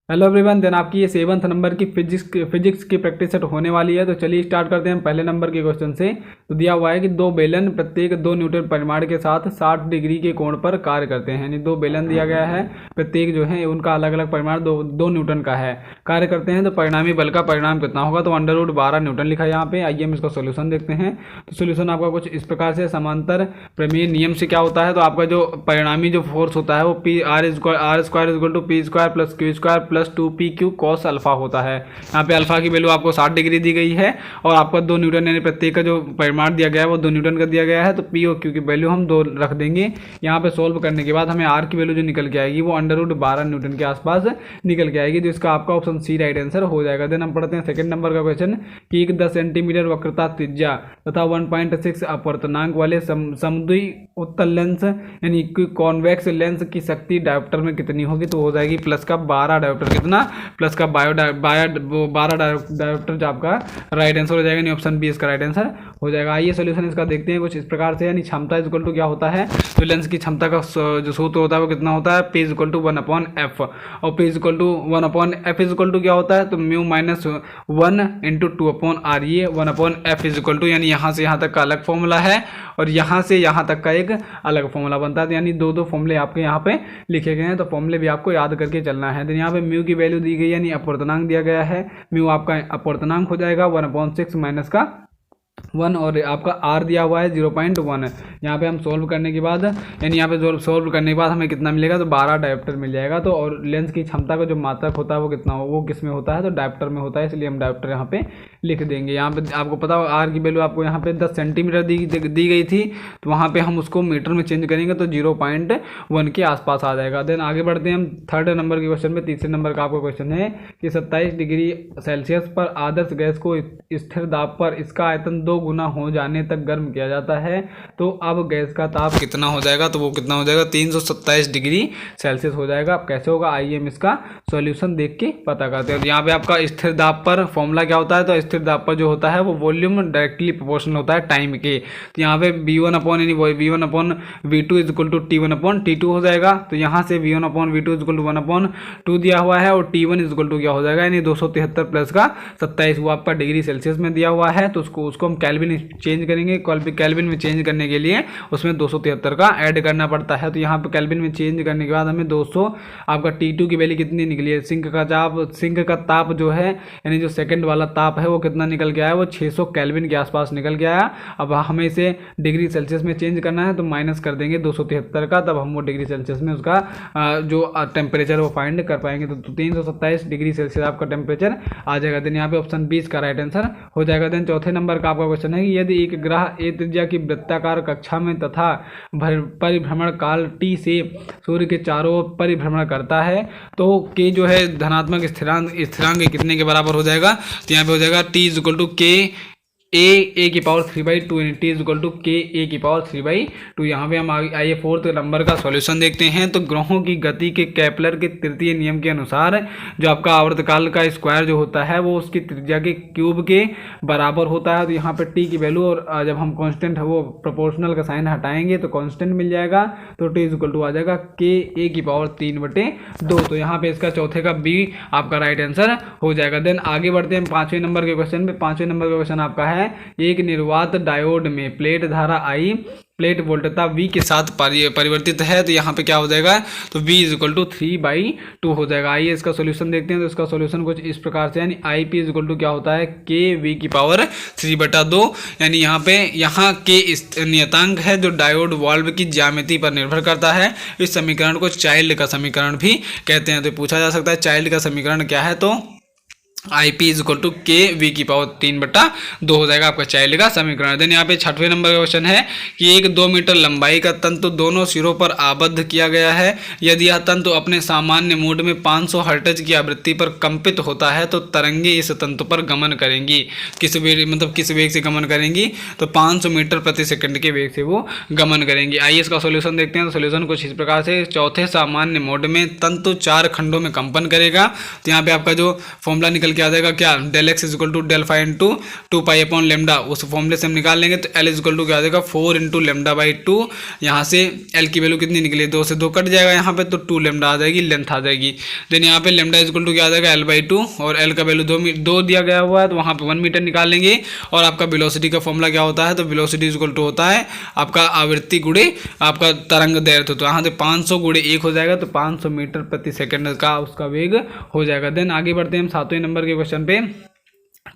Hello everyone, then आपकी ये 7th number की फिजिक्स की प्रैक्टिस सेट होने वाली है। तो चलिए स्टार्ट करते हैं पहले नंबर के क्वेश्चन से। तो दिया हुआ है कि दो बेलन प्रत्येक 2 न्यूटन परिमाण के साथ 60 डिग्री के कोण पर कार्य करते हैं। यानी दो बेलन दिया गया है, प्रत्येक जो है उनका अलग अलग परिमाण दो न्यूटन का है, कार्य करते हैं। तो परिणामी बल का परिणाम कितना होगा? तो √12 न्यूटन लिखा है यहाँ पे। आइए हम इसका सोल्यूशन देखते हैं। तो सोल्यूशन आपका कुछ इस प्रकार से, समांतर प्रमेय नियम से क्या होता है, तो आपका जो परिणामी जो फोर्स होता है वो R² plus Q² plus 2PQ cos alpha होता है। यहाँ पे अल्फा की वैल्यू आपको 60 डिग्री दी गई है और आपका 2 न्यूटन यानी प्रत्येक का जो परिमाण दिया गया है वो 2 न्यूटन का दिया गया है। तो P और Q की वैल्यू हम 2 रख देंगे। यहाँ पे सोल्व करने के बाद हमें R की वैल्यू जो निकल के आएगी वो √12 न्यूटन के आसपास निकल के आएगी, जिसका आपका ऑप्शन सी राइट आंसर हो जाएगा। देन हम पढ़ते हैं सेकंड नंबर का क्वेश्चन कि एक 10 सेंटीमीटर वक्रता त्रिज्या तथा 1.6 अपवर्तनांक वाले समद्वि उत्तल लेंस यानी कॉन्वेक्स लेंस की शक्ति डायोप्टर में कितनी होगी? तो हो जाएगी प्लस का 12 डायोप्टर। कितना? प्लस का 12 डायोप्टर जो आपका राइट आंसर हो जाएगा। यानी ऑप्शन बी इसका राइट आंसर हो जाएगा। आइए सोल्यूशन इसका देखते हैं कुछ इस प्रकार से। यानी क्षमता इक्वल टू क्या होता है, तो लेंस की क्षमता का जो सूत्र होता है वो कितना होता है? P = 1/f और P = 1/f क्या होता है? तो μ - 1 × 2/r। ये 1/f यानी यहाँ से यहाँ तक का अलग फॉर्मूला है और यहाँ से यहाँ तक का एक अलग फॉर्मूला बनता है। यानी दो फॉर्मूले आपके यहाँ पे लिखे गए हैं, तो फॉर्मूले भी आपको याद करके चलना है। तो यहाँ पे म्यू की वैल्यू दी गई है, यानी अपवर्तनांक दिया गया है। म्यू आपका अपवर्तनांक हो जाएगा 1/6 माइनस का 1 और आपका R दिया हुआ है 0.1। यहाँ पे हम सोल्व करने के बाद, यानी यहाँ पे सोल्व करने के बाद हमें कितना मिलेगा? तो 12 डायोप्टर मिल जाएगा। तो और लेंस की क्षमता का जो मात्रक होता है वो कितना हो, वो किस में होता है? तो डायोप्टर में होता है, इसलिए हम डायोप्टर यहाँ पे लिख देंगे। यहाँ पे आपको पता हो R की वैल्यू आपको यहाँ पे 10 सेंटीमीटर दी गई थी, तो वहाँ पे हम उसको मीटर में चेंज करेंगे तो 0.1 के आसपास आ जाएगा। देन आगे बढ़ते हैं हम थर्ड नंबर के क्वेश्चन में। तीसरे नंबर का आपका क्वेश्चन है कि 27 डिग्री सेल्सियस पर आदर्श गैस को स्थिर दाब पर इसका आयतन 2 गुना हो जाने तक गर्म किया जाता है। तो अब गैस का ताप कितना हो जाएगा? तो वो कितना हो जाएगा? 327 डिग्री सेल्सियस हो जाएगा। अब कैसे होगा, आइए हम इसका सॉल्यूशन देख के पता करते हैं। तो यहाँ पे आपका स्थिर दाब पर फॉर्मूला क्या होता है? तो स्थिर दाब पर जो होता है वो वॉल्यूम डायरेक्टली प्रोपोर्शनल होता है टाइम के। तो यहाँ पे V1/V2 = T1/T2 हो जाएगा। तो यहाँ से V1/V2 = 1/2 दिया हुआ है और T1 = क्या हो जाएगा? यानी 273 प्लस का 27, वो आपका डिग्री सेल्सियस में दिया हुआ है। तो उसको हम केल्विन चेंज करेंगे। केल्विन में चेंज करने के लिए उसमें 273 का ऐड करना पड़ता है। तो यहाँ पे केल्विन में चेंज करने के बाद हमें 200 आपका T2 की वैल्यू कितनी निकली है? सिंक का ताप जो है, यानी जो सेकंड वाला ताप है वो कितना निकल के आया? वो 600 केल्विन के आसपास निकल के आया। अब हमें इसे डिग्री सेल्सियस में चेंज करना है, तो माइनस कर देंगे 273 का, तब हम वो डिग्री सेल्सियस में उसका जो टेम्परेचर वो फाइंड कर पाएंगे। तो 327 डिग्री सेल्सियस आपका टेम्परेचर आ जाएगा। देन यहाँ पे ऑप्शन 20 का राइट आंसर हो जाएगा। देन चौथे नंबर का आपका क्वेश्चन है कि यदि एक ग्रह ए त्रिज्या की वृत्ताकार कक्षा में तथा परिभ्रमण काल T से सूर्य के चारों ओर परिभ्रमण करता है, तो K जो है धनात्मक स्थिरांक कितने के बराबर हो जाएगा? तो यहाँ पे हो जाएगा T = K A/3/2 T = K A/3/2। यहाँ पे हम आइए फोर्थ नंबर का सॉल्यूशन देखते हैं। तो ग्रहों की गति के केपलर के तृतीय नियम के अनुसार जो आपका आवर्तकाल का स्क्वायर जो होता है वो उसकी त्रिज्या के क्यूब के बराबर होता है। तो यहाँ पे T की वैल्यू, और जब हम कांस्टेंट वो प्रोपोर्शनल का साइन हटाएंगे तो कांस्टेंट मिल जाएगा। तो T = आ जाएगा K A/3/2। तो यहाँ पे इसका चौथे का B आपका राइट आंसर हो जाएगा। देन आगे बढ़ते हैं पाँचवें नंबर के क्वेश्चन में। पाँचवें नंबर का क्वेश्चन आपका है, एक निर्वात डायोड में प्लेट धारा I प्लेट वोल्टता V के साथ परिवर्तित है। तो यहाँ पे क्या हो जाएगा? तो V = 3/2 हो जाएगा। आइए इसका सॉल्यूशन देखते हैं। तो इसका सॉल्यूशन कुछ इस प्रकार से, यानी IP = क्या होता है? KV/3/2। यानी यहाँ K नियतांक है जो डायोड वाल्व की ज्यामिति पर निर्भर करता है। इस समीकरण को चाइल्ड का समीकरण भी कहते हैं। तो पूछा जा सकता है चाइल्ड का समीकरण क्या है? तो IP = KV/3/2 हो जाएगा आपका चाइल्ड का समीकरण। देन यहाँ पे छठवें नंबर का क्वेश्चन है कि एक 2 मीटर लंबाई का तंतु दोनों सिरों पर आबद्ध किया गया है। यदि यह तंतु अपने सामान्य मोड में 500 हर्ट्ज की आवृत्ति पर कंपित होता है तो तरंगे इस तंतु पर गमन करेंगी। किस वेग से गमन करेंगी? तो 500 मीटर प्रति सेकंड के वेग से वो गमन करेंगी। आइए इसका सोल्यूशन देखते हैं। तो सोल्यूशन कुछ इस प्रकार से, चौथे सामान्य मोड में तंतु 4 खंडों में कंपन करेगा। तो यहाँ पे आपका जो फॉर्मूला निकल क्या आ जाएगा, क्या del x is equal to del phi into 2 pi upon lambda, उस फॉर्मूले से हम निकाल लेंगे। तो एल इज इक्वल टू क्या आ जाएगा 4 इंटू लेमडा बाई 2। यहाँ से एल की वैल्यू कितनी निकली, 2 से 2 कट जाएगा यहाँ पे, तो 2 लेमडा आ जाएगी, लेंथ आ जाएगी। देन यहाँ पे लेमडा इज इक्वल टू क्या आ जाएगा एल बाई 2, और एल का वैल्यू 2 दिया गया हुआ है, तो वहाँ पे 1 मीटर निकाल लेंगे। और आपका वेलोसिटी का फॉर्मूला क्या होता है, तो वेलोसिटी इज इक्वल टू होता है आपका आवृत्ति गुणे आपका तरंग दैर्घ्य। तो यहाँ से 500 गुणे 1 हो जाएगा, तो 500 मीटर प्रति सेकंड का उसका वेग हो जाएगा। देन आगे बढ़ते हैं हम 7वें नंबर के क्वेश्चन पे।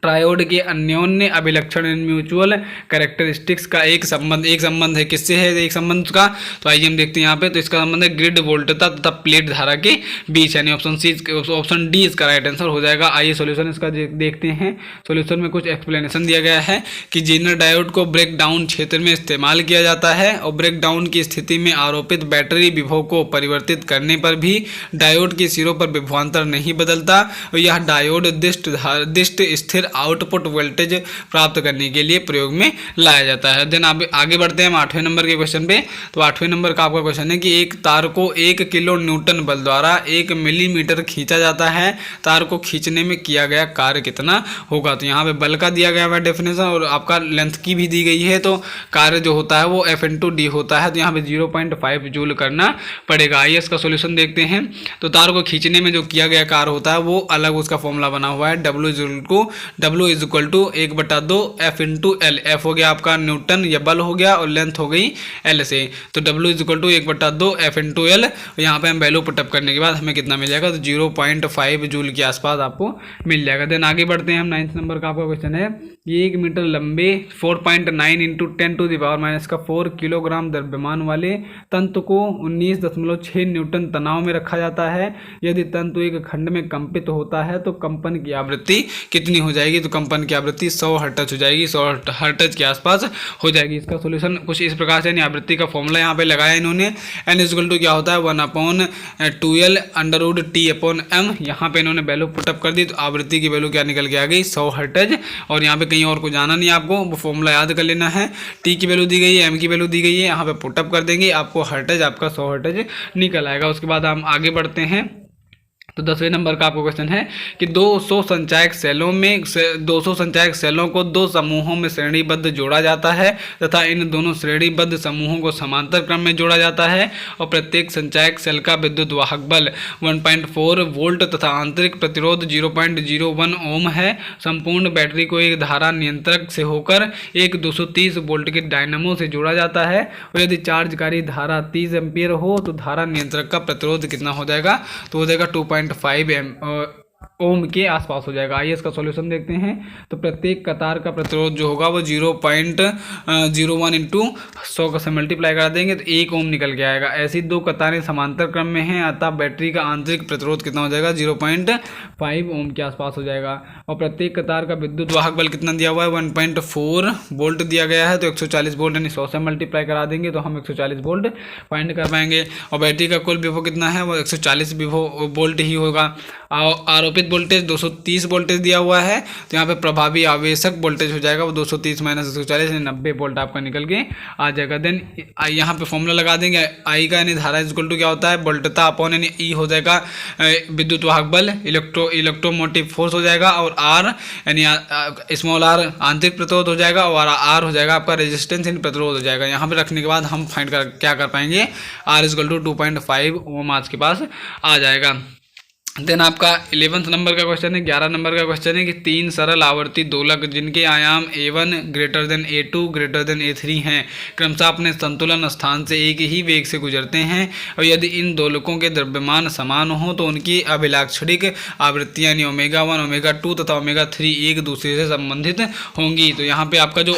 ट्रायोड के अन्योन्य अभिलक्षण म्यूचुअल कैरेक्टरिस्टिक्स का एक संबंध है, किससे है एक संबंध का, तो आइए हम देखते हैं यहाँ पे। तो इसका संबंध है ग्रिड वोल्टता तथा प्लेट धारा के बीच, यानी ऑप्शन डी इसका राइट आंसर हो जाएगा। आइए सॉल्यूशन इसका देखते हैं। सॉल्यूशन में कुछ एक्सप्लेनेशन दिया गया है कि जेनर डायोड को ब्रेक डाउन क्षेत्र में इस्तेमाल किया जाता है, और ब्रेक डाउन की स्थिति में आरोपित बैटरी विभव को परिवर्तित करने पर भी डायोड के सिरों पर विभवांतर नहीं बदलता, और यह डायोड दिष्ट स्थिर आउटपुट वोल्टेज प्राप्त करने के लिए प्रयोग में लाया जाता है। देन आगे बढ़ते हैं हम 8वें नंबर के क्वेश्चन पे। तो 8वें नंबर का आपका क्वेश्चन है कि एक तार को 1 किलो न्यूटन बल द्वारा 1 मिलीमीटर खींचा जाता है, तार को खींचने में किया गया कार्य कितना होगा। तो यहाँ पे बल का दिया गया है डेफिनेशन, और आपका लेंथ की भी दी गई है, तो कार्य जो होता है वो F/d होता है। तो यहाँ पे 0.5 जूल करना पड़ेगा। आइए इसका सोल्यूशन देखते हैं। तो तार को खींचने में जो किया गया कार्य होता है वो अलग उसका फॉर्मूला बना हुआ है, W is equal to 1/2 F into L. F हो गया आपका न्यूटन या बल हो गया, और लेंथ हो गई एल से। तो W is equal to 1/2 F into L. यहाँ पे हम वैल्यू पुटअप करने के बाद हमें कितना मिल जाएगा, तो 0.5 जूल के आसपास आपको मिल जाएगा। देन आगे बढ़ते हैं हम 9th नंबर का आपका क्वेश्चन है कि 1 मीटर लंबे 4.9 इंटू 10⁻⁴ किलोग्राम द्रव्यमान वाले तंतु को 19.6 न्यूटन तनाव में रखा जाता है। यदि तंतु एक खंड में कंपित होता है तो कंपन की आवृत्ति कितनी हो जाएगी, तो कंपन की आवृत्ति 100 हर्ट्ज हो जाएगी, 100 हर्ट्ज के आसपास हो जाएगी। इसका सोल्यूशन कुछ इस प्रकार से, आवृत्ति का फॉर्मूला यहाँ पे लगाया इन्होंने। n इज इक्वल टू क्या होता है 1/2L √T/m। यहाँ पे इन्होंने वैल्यू पुटअप कर दी, तो आवृत्ति की वैल्यू क्या निकल के आ गई 100 हर्ट्ज। और यहाँ पे कहीं और को जाना नहीं, आपको वो फॉर्मूला याद कर लेना है। टी की वैल्यू दी गई है, एम की वैल्यू दी गई है, यहाँ पे पुटअप कर देंगे, आपको हर्ट्ज आपका 100 हर्ट्ज निकल आएगा। उसके बाद हम आगे बढ़ते हैं। तो 10वें नंबर का आपको क्वेश्चन है कि 200 संचायक सेलों को 2 समूहों में श्रेणीबद्ध जोड़ा जाता है तथा इन दोनों श्रेणीबद्ध समूहों को समांतर क्रम में जोड़ा जाता है, और प्रत्येक संचायक सेल का विद्युत वाहक बल 1.4 वोल्ट तथा आंतरिक प्रतिरोध 0.01 ओम है। संपूर्ण बैटरी को एक धारा नियंत्रक से होकर एक 230 वोल्ट के डायनामो से जोड़ा जाता है, और यदि चार्जकारी धारा 30 एम्पियर हो तो धारा नियंत्रक का प्रतिरोध कितना हो जाएगा, तो हो जाएगा 2.5 ओम के आसपास हो जाएगा। आइए इसका सॉल्यूशन देखते हैं। तो प्रत्येक कतार का प्रतिरोध जो होगा वो 0.01 इंटू 100 से मल्टीप्लाई करा देंगे तो 1 ओम निकल के आएगा। ऐसी 2 कतारें समांतर क्रम में हैं, अतः बैटरी का आंतरिक प्रतिरोध कितना हो जाएगा 0.5 ओम के आसपास हो जाएगा। और प्रत्येक कतार का विद्युत वाहक बल कितना दिया हुआ है 1.4 वोल्ट दिया गया है, तो 140 वोल्ट यानी 100 से मल्टीप्लाई करा देंगे तो हम 140 वोल्ट फाइंड कर पाएंगे। और बैटरी का कुल विभव कितना है वो 140 वोल्ट ही होगा। आरोपित वोल्टेज 230 वोल्टेज दिया हुआ है, तो यहाँ पे प्रभावी आवेशक वोल्टेज हो जाएगा वो 230 माइनस 140 यानी 90 वोल्ट आपका निकल के आ जाएगा। देन यहाँ पे फॉर्मूला लगा देंगे आई का, यानी धारा इक्वल टू क्या होता है वोल्टता अपॉन यानी ई हो जाएगा विद्युत वाहक बल, इलेक्ट्रोमोटिव फोर्स हो जाएगा, और आर यानी स्मॉल आर आंतरिक प्रतिरोध हो जाएगा, और आर हो जाएगा आपका रेजिस्टेंस यानी प्रतिरोध हो जाएगा। यहाँ पे रखने के बाद हम फाइंड क्या कर पाएंगे, आर इक्वल टू 2.5 ओम आज के पास आ जाएगा। देन आपका 11th नंबर का क्वेश्चन है, 11 नंबर का क्वेश्चन है कि 3 सरल आवर्ती दोलक जिनके आयाम A1 greater than A2 greater than A3 हैं क्रमशः अपने संतुलन स्थान से एक ही वेग से गुजरते हैं, और यदि इन दोलकों के द्रव्यमान समान हो तो उनकी अभिलाक्षणिक आवृत्तियाँ यानी ω1 ω2 तथा ω3 एक दूसरे से संबंधित होंगी। तो यहाँ पे आपका जो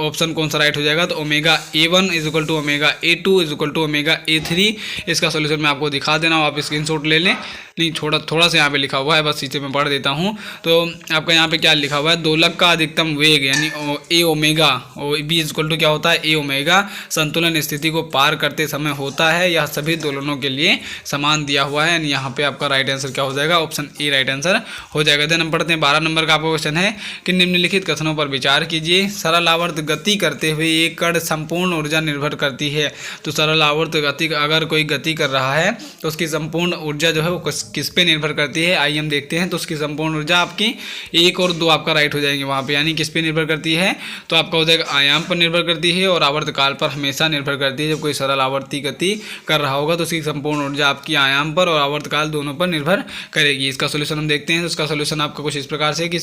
ऑप्शन कौन सा राइट हो जाएगा, तो ω1 is equal to ω2 is equal to ω3। इसका सोल्यूशन मैं आपको दिखा देना हूँ, आप स्क्रीनशॉट ले लें। नहीं थोड़ा सा यहाँ पे लिखा हुआ है, बस इसे मैं पढ़ देता हूँ। तो आपका यहाँ पे क्या लिखा हुआ है, दोलक का अधिकतम वेग यानी ए ओमेगा बी इक्वल टू क्या होता है ए ओमेगा संतुलन स्थिति को पार करते समय होता है। यह सभी दोलनों के लिए समान दिया हुआ है, यानी यहाँ पे आपका राइट आंसर क्या हो जाएगा, ऑप्शन ए राइट आंसर हो जाएगा। देन हम पढ़ते हैं 12 नंबर का आपका क्वेश्चन है कि निम्नलिखित कथनों पर विचार कीजिए। सरल आवर्त गति करते हुए एक कण संपूर्ण ऊर्जा निर्भर करती है। तो सरल आवर्त गति अगर कोई गति कर रहा है तो उसकी संपूर्ण ऊर्जा जो है वो किस पे निर्भर करती है, आइए हम देखते हैं। तो उसकी संपूर्ण ऊर्जा आपकी 1 और 2 आपका राइट हो जाएंगे वहाँ पे, यानी किस पे निर्भर करती है, तो आपका हो जाएगा आयाम पर निर्भर करती है और आवर्तकाल पर हमेशा निर्भर करती है। जब कोई सरल आवर्ती गति कर रहा होगा तो उसकी संपूर्ण ऊर्जा आपकी आयाम पर और आवर्तकाल दोनों पर निर्भर करेगी। इसका सोल्यूशन हम देखते हैं। तो इसका सोल्यूशन आपका कुछ इस प्रकार से कि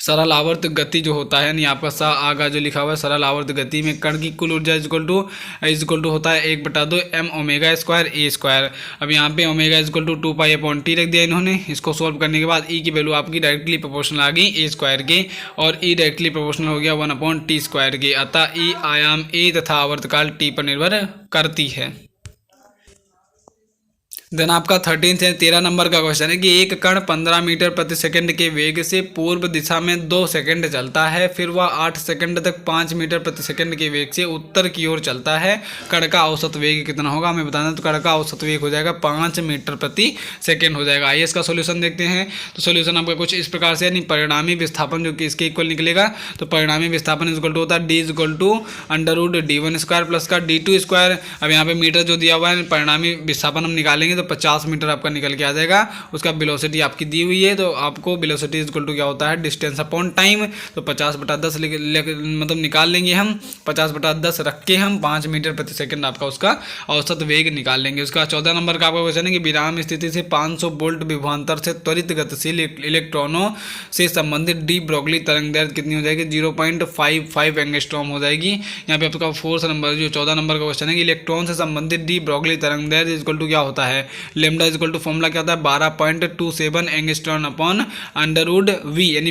सरल आवर्त गति जो होता है, यानी आपका सा आगा जो लिखा हुआ है, सरल आवर्त गति में कण की कुल ऊर्जा इक्वल टू होता है 1/2 m ओमेगा स्क्वायर ए स्क्वायर। अब यहाँ पे ओमेगा इक्वल टू 2π/t रख दिया इन्होंने। इसको सॉल्व करने के बाद ई की वैल्यू आपकी डायरेक्टली प्रोपोर्शनल आ गई ए स्क्वायर के, और ई डायरेक्टली प्रोपोर्शनल हो गया 1/t स्क्वायर के। अतः ई आयाम ए तथा आवर्तकाल टी पर निर्भर करती है। देन आपका 13 नंबर का क्वेश्चन है कि एक कण 15 मीटर प्रति सेकंड के वेग से पूर्व दिशा में 2 सेकंड चलता है, फिर वह 8 सेकंड तक 5 मीटर प्रति सेकंड के वेग से उत्तर की ओर चलता है। कण का औसत वेग कितना होगा हमें बताना है। तो कण का औसत वेग हो जाएगा 5 मीटर प्रति सेकंड हो जाएगा। आइए इसका सोल्यूशन देखते हैं। तो सोल्यूशन आपका कुछ इस प्रकार से, यानी परिणामी विस्थापन जो कि इसके इक्वल निकलेगा। तो परिणामी विस्थापन इक्वल टू होता है D equal to √d1 square plus का d2 स्क्वायर। अब यहाँ पे मीटर जो दिया हुआ है, परिणामी विस्थापन हम निकालेंगे तो 50 मीटर आपका निकल के आ जाएगा। उसका वेलोसिटी आपकी दी हुई है, तो आपको वेलोसिटी इक्वल टू क्या होता है, डिस्टेंस अपॉन टाइम। तो 50/10 मतलब निकाल लेंगे हम, 50/10 रख के हम 5 मीटर प्रति सेकंड आपका उसका औसत वेग निकाल लेंगे। उसका 14 नंबर का आपका क्वेश्चन है कि विराम स्थिति से 500 वोल्ट विभवांतर से त्वरित गतिशील इलेक्ट्रॉनों से संबंधित डी ब्रोगली तरंग दैर्ध्य कितनी हो जाएगी, 0.55 एंगस्ट्रॉम हो जाएगी। यहाँ पे आपका 4 नंबर जो 14 नंबर का क्वेश्चन है कि इलेक्ट्रॉन से संबंधित डी ब्रोगली तरंग दैर्ध्य इक्वल टू क्या होता है, लेमडा इक्वल टू फॉर्मूला क्या होता है 12.27 एंगस्ट्रॉन अपॉन √v, यानी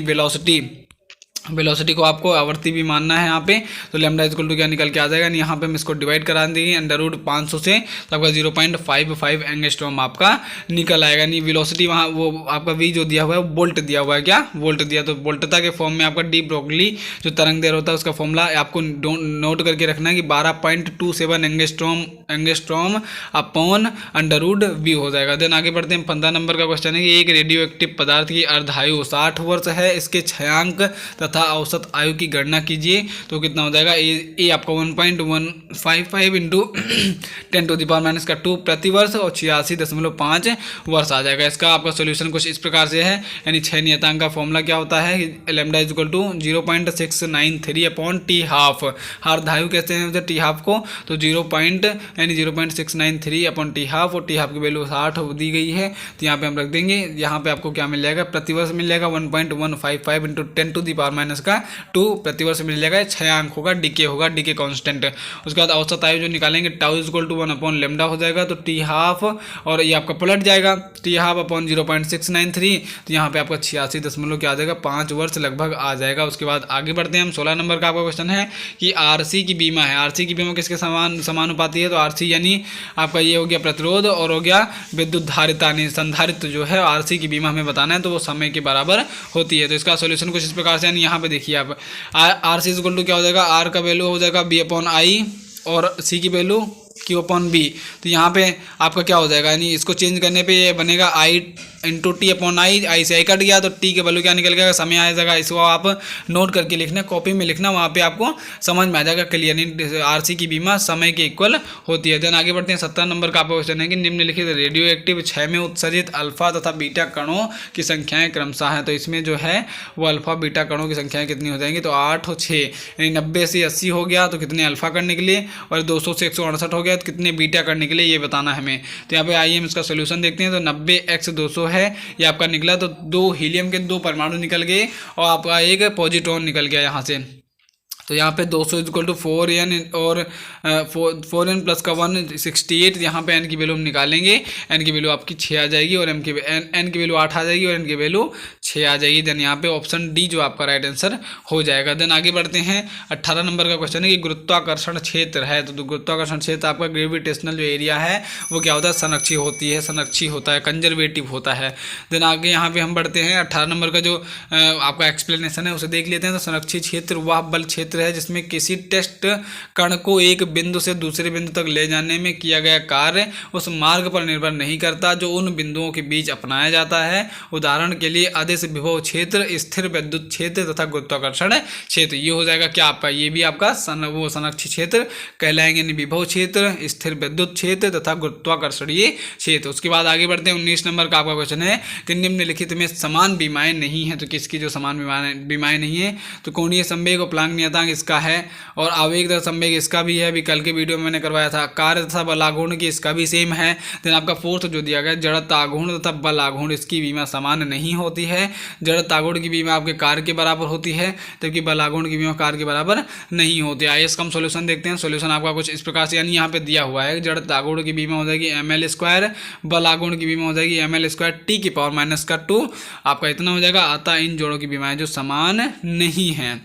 वेलोसिटी को आपको आवर्ती भी मानना है यहाँ पे। तो लैम्डा इक्वल टू क्या निकल के आ जाएगा, यहाँ पे हम इसको डिवाइड करा देंगे √500 से, तो आपका 0.55 एंगस्ट्रॉम आपका निकल आएगा। यानी वेलोसिटी वहाँ वो आपका v जो दिया हुआ है वोल्ट दिया हुआ है, क्या वोल्ट दिया, तो वोल्टता के फॉर्म में आपका डी ब्रोगली जो तरंग दैर्ध्य होता है उसका फॉर्मूला आपको नोट करके रखना है कि 12.27 एंगस्ट्रॉम अपॉन √v हो जाएगा। देन आगे बढ़ते हैं। 15 नंबर का क्वेश्चन है कि एक रेडियो एक्टिव पदार्थ की अर्धायु 60 वर्ष है, इसके छयांक तथा औसत आयु की गणना कीजिए। तो कितना हो जाएगा, ए आपका 1.155 इंटू 10⁻⁻2 प्रति वर्ष और 86.5 वर्ष आ जाएगा। इसका आपका सोल्यूशन कुछ इस प्रकार से है, यानी 6 नियतांक का फॉर्मूला क्या होता है, lambda equal to 0.693 upon T half. अर्धायु कहते हैं टी हाफ को, तो 0.693 अपॉन टी हाफ, और टी हाफ की वैल्यू 60 दी गई है। तो यहाँ पे हम रख देंगे, यहाँ पे आपको क्या मिल जाएगा, प्रतिवर्ष मिल जाएगा 1.155 इंटू 10⁻⁻2 प्रतिवर्ष मिल जाएगा। छयांक होगा, डीके होगा, डीके कांस्टेंट। उसके बाद औसत आयु जो निकालेंगे tau equal to 1 upon lambda हो जाएगा। तो टी हाफ और ये आपका पलट जाएगा, टी हाफ अपॉन 0.693, तो यहाँ पे आपका 86 दशमलव क्या आ जाएगा, 5 वर्ष लगभग आ जाएगा। उसके बाद आगे बढ़ते हैं हम। 16 नंबर का आपका क्वेश्चन है कि आरसी की बीमा है, आरसी की बीमा किसके समानुपाती है, तो आरसी यानी आपका ये हो गया प्रतिरोध और हो गया विद्युत धारिता, संधारित्र जो है आरसी की बीमा हमें बताना है, तो वो समय के बराबर होती है। तो इसका सोल्यूशन कुछ इस प्रकार से, यानी यहाँ पे देखिए आप आर सी इक्वल टू क्या हो जाएगा, आर का वैल्यू हो जाएगा B/I और सी की वैल्यू Q/B। तो यहाँ पे आपका क्या हो जाएगा, यानी इसको चेंज करने पे ये बनेगा I इंटू T/I, आई से आई कट गया तो टी के वैल्यू क्या निकल गया, समय आ जाएगा। इसको आप नोट करके लिखना, कॉपी में लिखना, वहाँ पे आपको समझ में आ जाएगा क्लियर। आरसी की बीमा समय के इक्वल होती है। देन आगे बढ़ते हैं। 17 नंबर का आपका क्वेश्चन है कि निम्नलिखित रेडियो एक्टिव 6 में उत्सर्जित अल्फा तथा बीटा कणों की संख्याएं क्रमशः हैं। तो इसमें जो है वो अल्फा बीटा कणों की संख्याएं कितनी हो जाएंगी, तो 8 और 6, यानी 90 से 80 हो गया तो कितने अल्फा करने के लिए, और 200 से 168 हो गया तो कितने बीटा करने के लिए, ये बताना हमें। तो यहाँ पे आइए हम इसका सोल्यूशन देखते हैं। तो 90x200 है, ये आपका निकला, तो 2 हीलियम के 2 परमाणु निकल गए और आपका एक पॉजिट्रॉन निकल गया यहाँ से। तो यहाँ पे 200 इक्वल टू 4n और 4n प्लस का 168, यहाँ पे n की वैल्यू हम निकालेंगे, n की वैल्यू आपकी 6 आ जाएगी और n की वैल्यू 8 आ जाएगी और n की वैल्यू 6 आ जाएगी। देन यहाँ पे ऑप्शन डी जो आपका राइट आंसर हो जाएगा। देन आगे बढ़ते हैं। 18 नंबर का क्वेश्चन है कि गुरुत्वाकर्षण क्षेत्र है, तो गुरुत्वाकर्षण क्षेत्र आपका ग्रेविटेशनल जो एरिया है वो क्या होता है, संरक्षी होती है, संरक्षी होता है, कंजर्वेटिव होता है। देन आगे यहाँ पे हम बढ़ते हैं। 18 नंबर का जो आपका एक्सप्लेनेशन है उसे देख लेते हैं। तो संरक्षी क्षेत्र वह बल क्षेत्र क्षेत्र है जिसमें किसी टेस्ट कण को एक बिंदु से दूसरे बिंदु तक ले जाने में किया गया कार्य उस मार्ग पर निर्भर नहीं करता जो उन बिंदुओं के बीच अपनाया जाता है। उदाहरण के लिए अदिश विभव क्षेत्र, स्थिर विद्युत क्षेत्र तथा गुरुत्वाकर्षण क्षेत्र। ये हो जाएगा क्या आपका, ये भी आपका वो संरक्षित क्षेत्र कहलाएंगे, विभव क्षेत्र, स्थिर विद्युत क्षेत्र तथा गुरुत्वाकर्षणीय क्षेत्र। उसके बाद आगे बढ़ते हैं। 19 नंबर का आपका क्वेश्चन है कि निम्नलिखित में समान विमाएं नहीं है, तो किसकी जो समान विमाएं नहीं है, तो कोणीय संवेग और प्लांक नियतांक इसका है, और आवेग तथा संवेग इसका भी है, अभी कल के वीडियो में मैंने करवाया था। कार्य तथा बल आघूर्ण की इसका भी सेम है। देन आपका फोर्थ जो दिया गया जड़त्व आघूर्ण तथा बल आघूर्ण, इसकी बीमा समान नहीं होती है। जड़त्व आघूर्ण की बीमा आपके कार्य के बराबर होती है, जबकि बल आघूर्ण की बीमा कार्य के बराबर नहीं होती है। आइए इसका हम सोल्यूशन देखते हैं। सोल्यूशन आपका कुछ इस प्रकार से, यानी यहाँ पे दिया हुआ है जड़त्व आघूर्ण की बीमा हो जाएगी ml², बल आघूर्ण की बीमा हो जाएगी ml² T⁻²। आपका इतना हो जाएगा। अतः इन जोड़ों की बीमाएं जो समान नहीं है,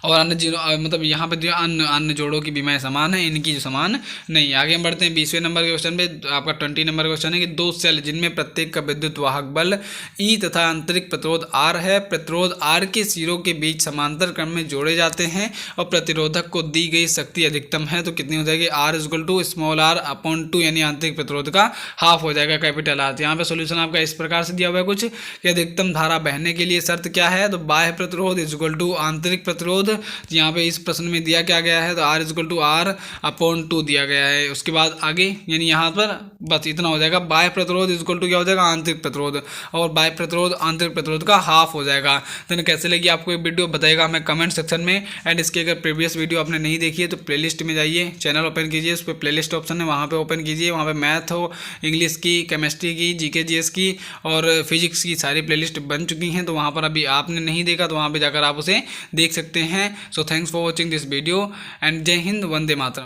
और अन्य जीरो मतलब यहाँ पे जो अन्य जोड़ों की बीमाएं समान है, इनकी जो समान नहीं। आगे हम बढ़ते हैं 20वें नंबर के क्वेश्चन पे। आपका 20 नंबर का क्वेश्चन है कि दो सेल जिनमें प्रत्येक का विद्युत वाहक बल E तथा आंतरिक प्रतिरोध R है, प्रतिरोध R के सिरों के बीच समांतर क्रम में जोड़े जाते हैं और प्रतिरोधक को दी गई शक्ति अधिकतम है, तो कितनी हो जाएगी, R=r/2, यानी आंतरिक प्रतिरोध का हाफ हो जाएगा, कैपिटल R। यहाँ पे सोल्यूशन आपका इस प्रकार से दिया हुआ है कुछ कि अधिकतम धारा बहने के लिए शर्त क्या है, तो बाह्य प्रतिरोध = आंतरिक प्रतिरोध। यहाँ पे इस प्रश्न में दिया क्या गया है, तो R=r/2 दिया गया है। उसके बाद आगे, यानी यहाँ पर बस इतना हो जाएगा। बाह्य प्रतिरोध क्या हो जाएगा, आंतरिक प्रतिरोध, और बाह्य प्रतिरोध आंतरिक प्रतिरोध का हाफ हो जाएगा। तो कैसे लगी आपको ये वीडियो बताइएगा हमें कमेंट सेक्शन में। एंड इसकी अगर प्रीवियस वीडियो आपने नहीं देखी है तो प्लेलिस्ट में जाइए, चैनल ओपन कीजिए, उस पर प्लेलिस्ट ऑप्शन है, वहाँ पे ओपन कीजिए। वहाँ पे मैथ हो, इंग्लिश की, केमिस्ट्री की, जीके जीएस की और फिजिक्स की सारी प्लेलिस्ट बन चुकी हैं। तो वहाँ पर अभी आपने नहीं देखा तो वहाँ पर जाकर आप उसे देख सकते हैं। So thanks for watching this video and Jai Hind, Vande Mataram।